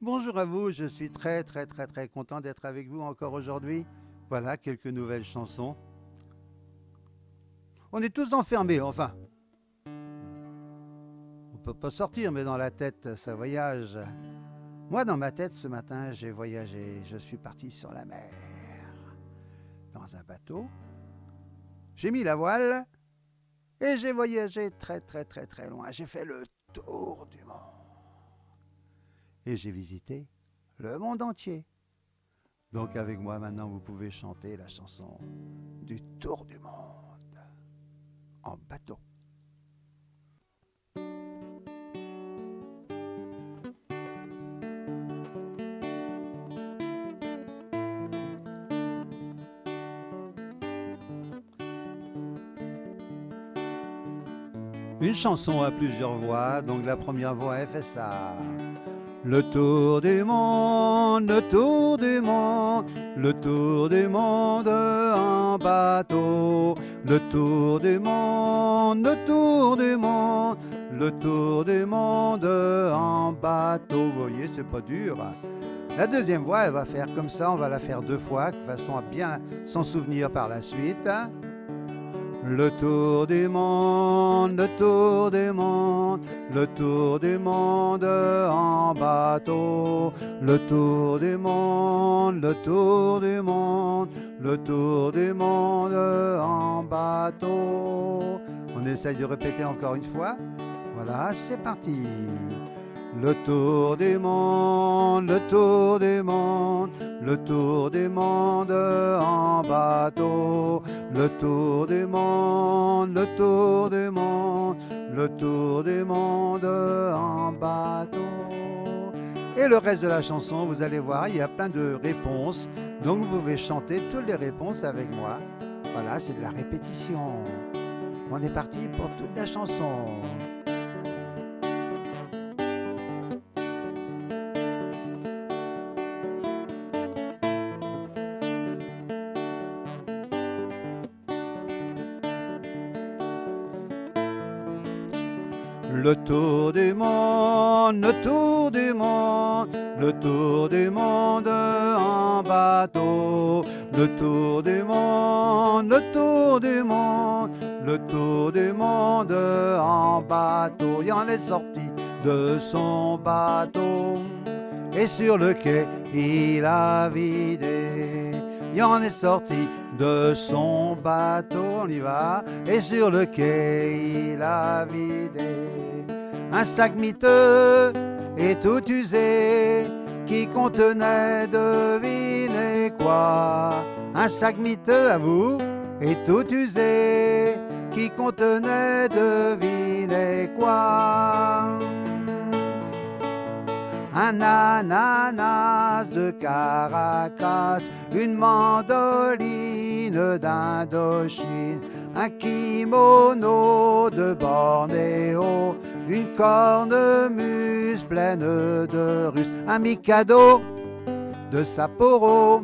Bonjour à vous, je suis très content d'être avec vous encore aujourd'hui. Voilà quelques nouvelles chansons. On est tous enfermés, enfin, on peut pas sortir, mais dans la tête, ça voyage. Moi, dans ma tête, ce matin, j'ai voyagé. Je suis parti sur la mer, dans un bateau. J'ai mis la voile et j'ai voyagé très loin. J'ai fait le tour du monde et j'ai visité le monde entier. Donc avec moi maintenant, vous pouvez chanter la chanson du tour du monde en bateau. Une chanson à plusieurs voix, donc la première voix elle fait ça. Le tour du monde, le tour du monde, le tour du monde en bateau. Le tour du monde, le tour du monde, le tour du monde en bateau. Vous voyez, c'est pas dur. La deuxième voix, elle va faire comme ça, on va la faire deux fois, de façon à bien s'en souvenir par la suite. Le tour du monde, le tour du monde, le tour du monde en bateau. Le tour du monde, le tour du monde, le tour du monde en bateau. On essaye de répéter encore une fois. Voilà, c'est parti. Le tour du monde, le tour du monde, le tour du monde en bateau. Le tour du monde, le tour du monde, le tour du monde en bateau. Et le reste de la chanson, vous allez voir, il y a plein de réponses. Donc vous pouvez chanter toutes les réponses avec moi. Voilà, c'est de la répétition. On est parti pour toute la chanson. Le tour du monde, le tour du monde, le tour du monde en bateau. Le tour du monde, le tour du monde, le tour du monde en bateau. Il en est sorti de son bateau et sur le quai il a vidé. Il en est sorti de son bateau, on y va, et sur le quai il a vidé un sac miteux et tout usé qui contenait devinez quoi. Un sac miteux à vous et tout usé qui contenait devinez quoi. Un ananas de Caracas, une mandoline d'Indochine, un kimono de Bornéo, une cornemuse pleine de Russes, un mikado de Sapporo,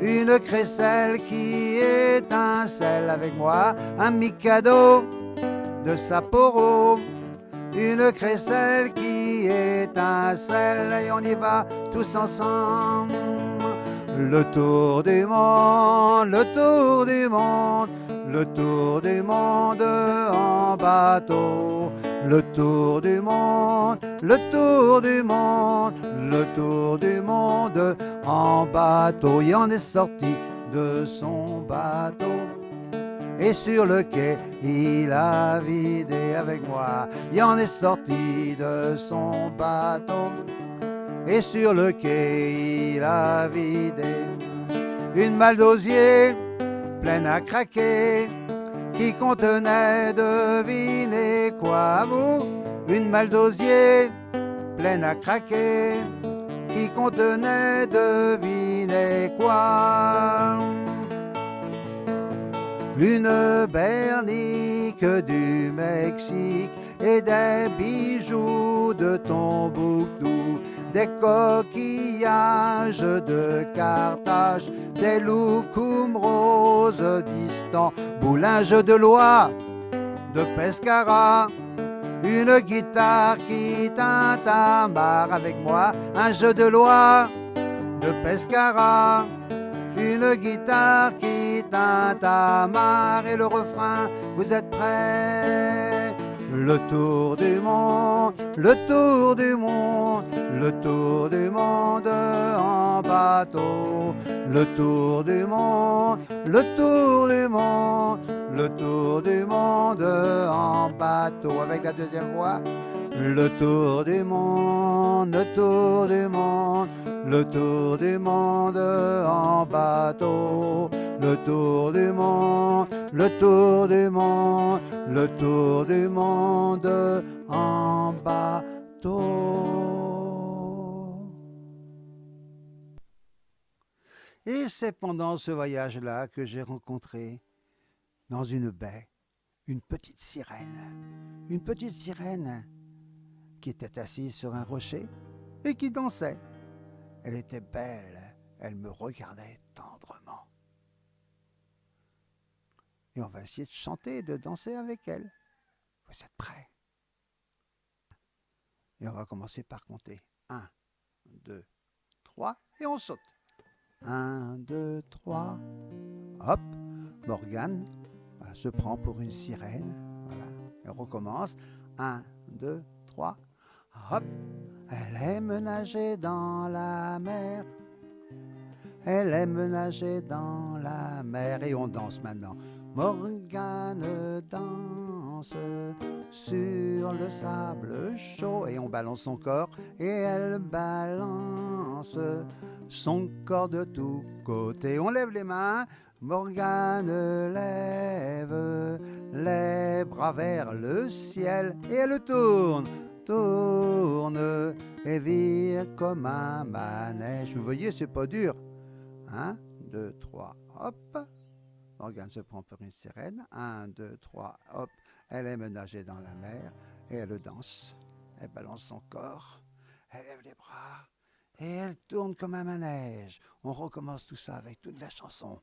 une crécelle qui étincelle avec moi, un mikado de Sapporo, une crécelle qui étincelle et on y va tous ensemble. Le tour du monde, le tour du monde, le tour du monde en bateau. Le tour du monde, le tour du monde, le tour du monde en bateau. Il en est sorti de son bateau et sur le quai il a vidé avec moi. Il en est sorti de son bateau et sur le quai il a vidé une malle d'osier pleine à craquer qui contenait devinez quoi vous. Une malle d'osier pleine à craquer qui contenait devinez quoi. Une bernique du Mexique et des bijoux de Tombouctou, des coquillages de Carthage, des loukoums roses d'Istanbul, un jeu de loi de Pescara, une guitare qui tintamarre avec moi, un jeu de loi de Pescara, une guitare qui tintamarre et le refrain, vous êtes prêts? Le tour du monde, le tour du monde, le tour du monde en bateau, le tour du monde, le tour du monde, le tour du monde en bateau. Avec la deuxième voix. Le tour du monde, le tour du monde, le tour du monde en bateau, le tour du monde, le tour du monde, le tour du monde en bateau. Et c'est pendant ce voyage-là que j'ai rencontré, dans une baie, une petite sirène. Une petite sirène qui était assise sur un rocher et qui dansait. Elle était belle, elle me regardait tendrement. Et on va essayer de chanter et de danser avec elle. Vous êtes prêts? Et on va commencer par compter. 1, 2, 3 et on saute. 1, 2, 3. Hop, Morgane se prend pour une sirène. Voilà, elle recommence. 1, 2, 3. Hop, elle aime nager dans la mer. Elle aime nager dans la mer. Et on danse maintenant. Morgane danse sur le sable chaud. Et on balance son corps. Et elle balance son corps de tous côtés. On lève les mains. Morgane lève les bras vers le ciel. Et elle tourne. Tourne et vire comme un manège. Vous voyez, c'est pas dur. 1, 2, 3, hop. Morgane se prend pour une sirène. 1, 2, 3, hop. Elle aime nager dans la mer et elle danse. Elle balance son corps. Elle lève les bras et elle tourne comme un manège. On recommence tout ça avec toute la chanson.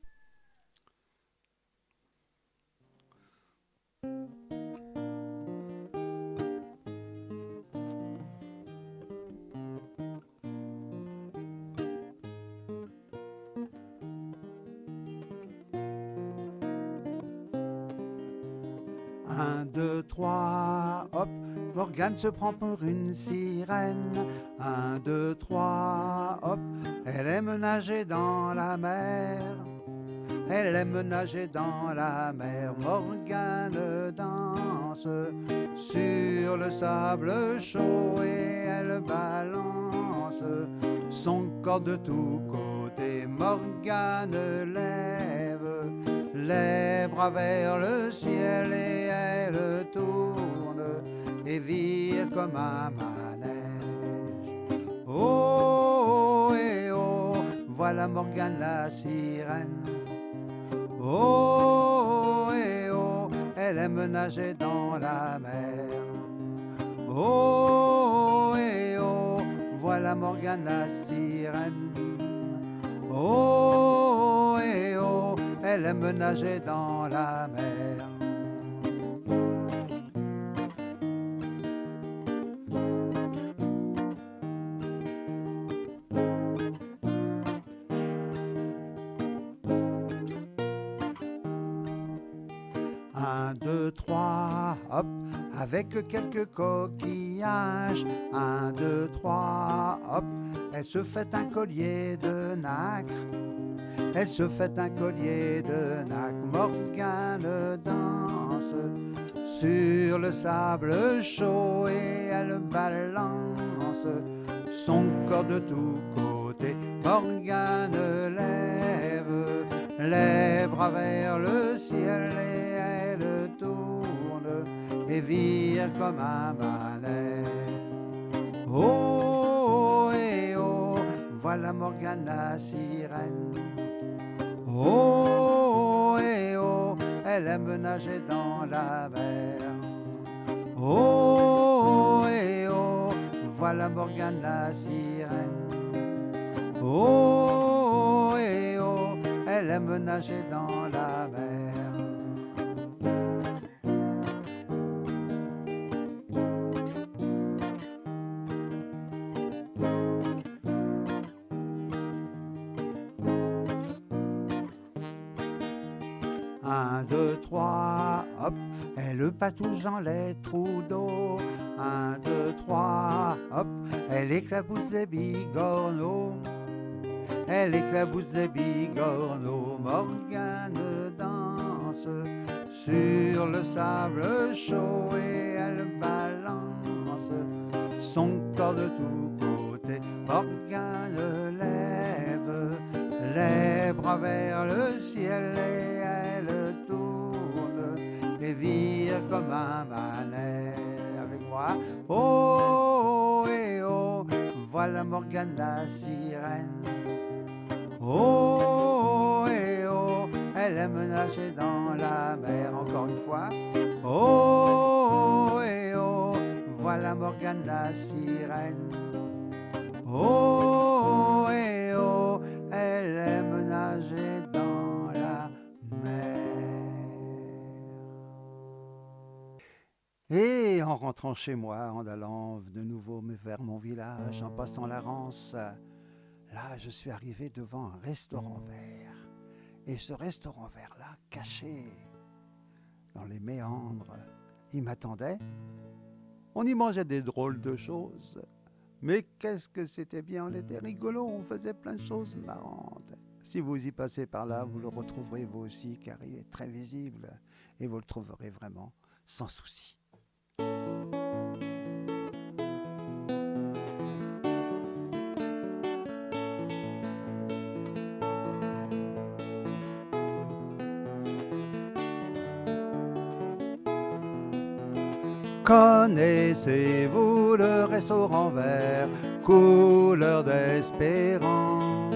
Un, deux, trois, hop, Morgane se prend pour une sirène. 1, 2, 3, hop, elle aime nager dans la mer. Elle aime nager dans la mer. Morgane danse sur le sable chaud et elle balance son corps de tous côtés. Morgane lève les bras vers le ciel et elle tourne et vire comme un manège. Oh, et oh, voilà Morgane la sirène. Oh, et oh, elle aime nager dans la mer. Oh, et oh, voilà Morgane la sirène. Oh, et oh, elle aime nager dans la mer. Un, deux, trois, hop, avec quelques coquillages. 1, 2, 3, hop, elle se fait un collier de nacre. Elle se fait un collier de nacre. Morgane danse sur le sable chaud et elle balance son corps de tous côtés. Morgane lève les bras vers le ciel et elle tourne et vire comme un manège. Oh, et oh, voilà Morgane la sirène. Oh, et oh, elle aime nager dans la mer. Oh, et oh, voilà Morgane la sirène. Oh, et oh, elle aime nager dans la mer. 3, hop, elle patouche dans les trous d'eau. 1, 2, 3, hop, elle éclabousse des bigorneaux. Elle éclabousse des bigorneaux. Morgane danse sur le sable chaud et elle balance son corps de tous côtés. Morgane lève les bras vers le ciel et elle tourne et vire comme un manège. Avec moi, oh et oh, voilà Morgane la sirène. Oh et oh, elle aime nager dans la mer. Encore une fois, oh et oh, voilà Morgane la sirène. Oh et oh, elle aime nager dans la mer. Et en rentrant chez moi, en allant de nouveau vers mon village, en passant la Rance, là je suis arrivé devant un restaurant vert. Et ce restaurant vert-là, caché dans les méandres, il m'attendait. On y mangeait des drôles de choses. Mais qu'est-ce que c'était bien, on était rigolo, on faisait plein de choses marrantes. Si vous y passez par là, vous le retrouverez vous aussi, car il est très visible, et vous le trouverez vraiment sans souci. Connaissez-vous le restaurant vert, couleur d'espérance,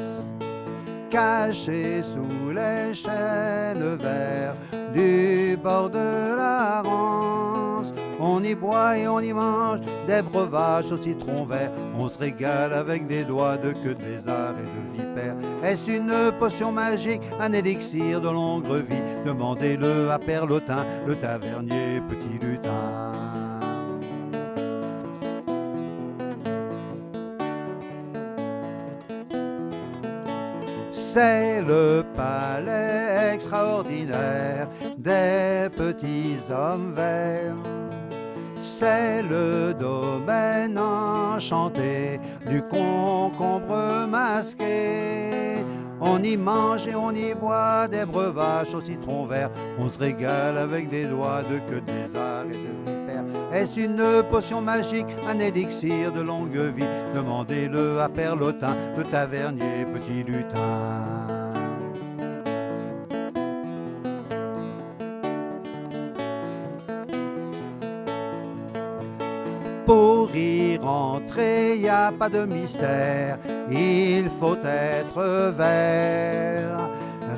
caché sous les chênes verts du bord de la Rance? On y boit et on y mange des breuvages au citron vert. On se régale avec des doigts de queue de lézard et de vipère. Est-ce une potion magique, un élixir de longue vie? Demandez-le à Perlotin, le tavernier petit lutin. C'est le palais extraordinaire des petits hommes verts. C'est le domaine enchanté du concombre masqué. On y mange et on y boit des breuvages au citron vert. On se régale avec des doigts de queue de lézard et de vipère. Est-ce une potion magique, un élixir de longue vie? Demandez-le à Perlotin, le tavernier petit lutin. Pour y rentrer, y a pas de mystère, il faut être vert.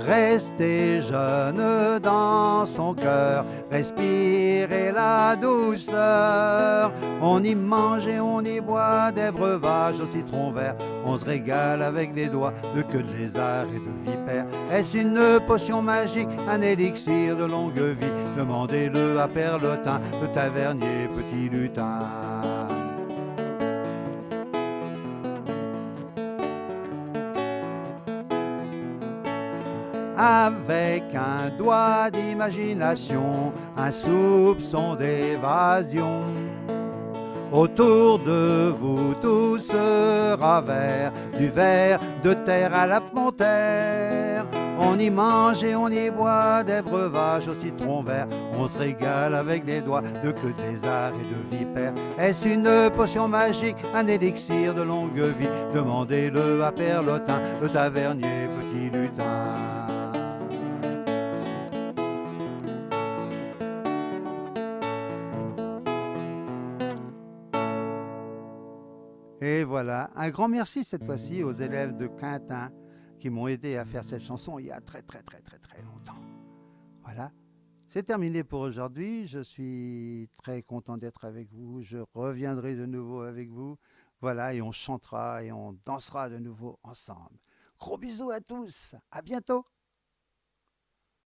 Rester jeune dans son cœur, respirer la douceur. On y mange et on y boit des breuvages au citron vert. On se régale avec des doigts de queue de lézard et de vipère. Est-ce une potion magique, un élixir de longue vie? Demandez-le à Perlotin, le tavernier petit lutin. Avec un doigt d'imagination, un soupçon d'évasion, autour de vous tout sera vert, du ver de terre à la terre. On y mange et on y boit des breuvages au citron vert. On se régale avec les doigts de queue de lézard et de vipère. Est-ce une potion magique, un élixir de longue vie? Demandez-le à Perlotin, le tavernier petit lutin. Et voilà, un grand merci cette fois-ci aux élèves de Quintin qui m'ont aidé à faire cette chanson il y a très longtemps. Voilà, c'est terminé pour aujourd'hui. Je suis très content d'être avec vous. Je reviendrai de nouveau avec vous. Voilà, et on chantera et on dansera de nouveau ensemble. Gros bisous à tous, à bientôt.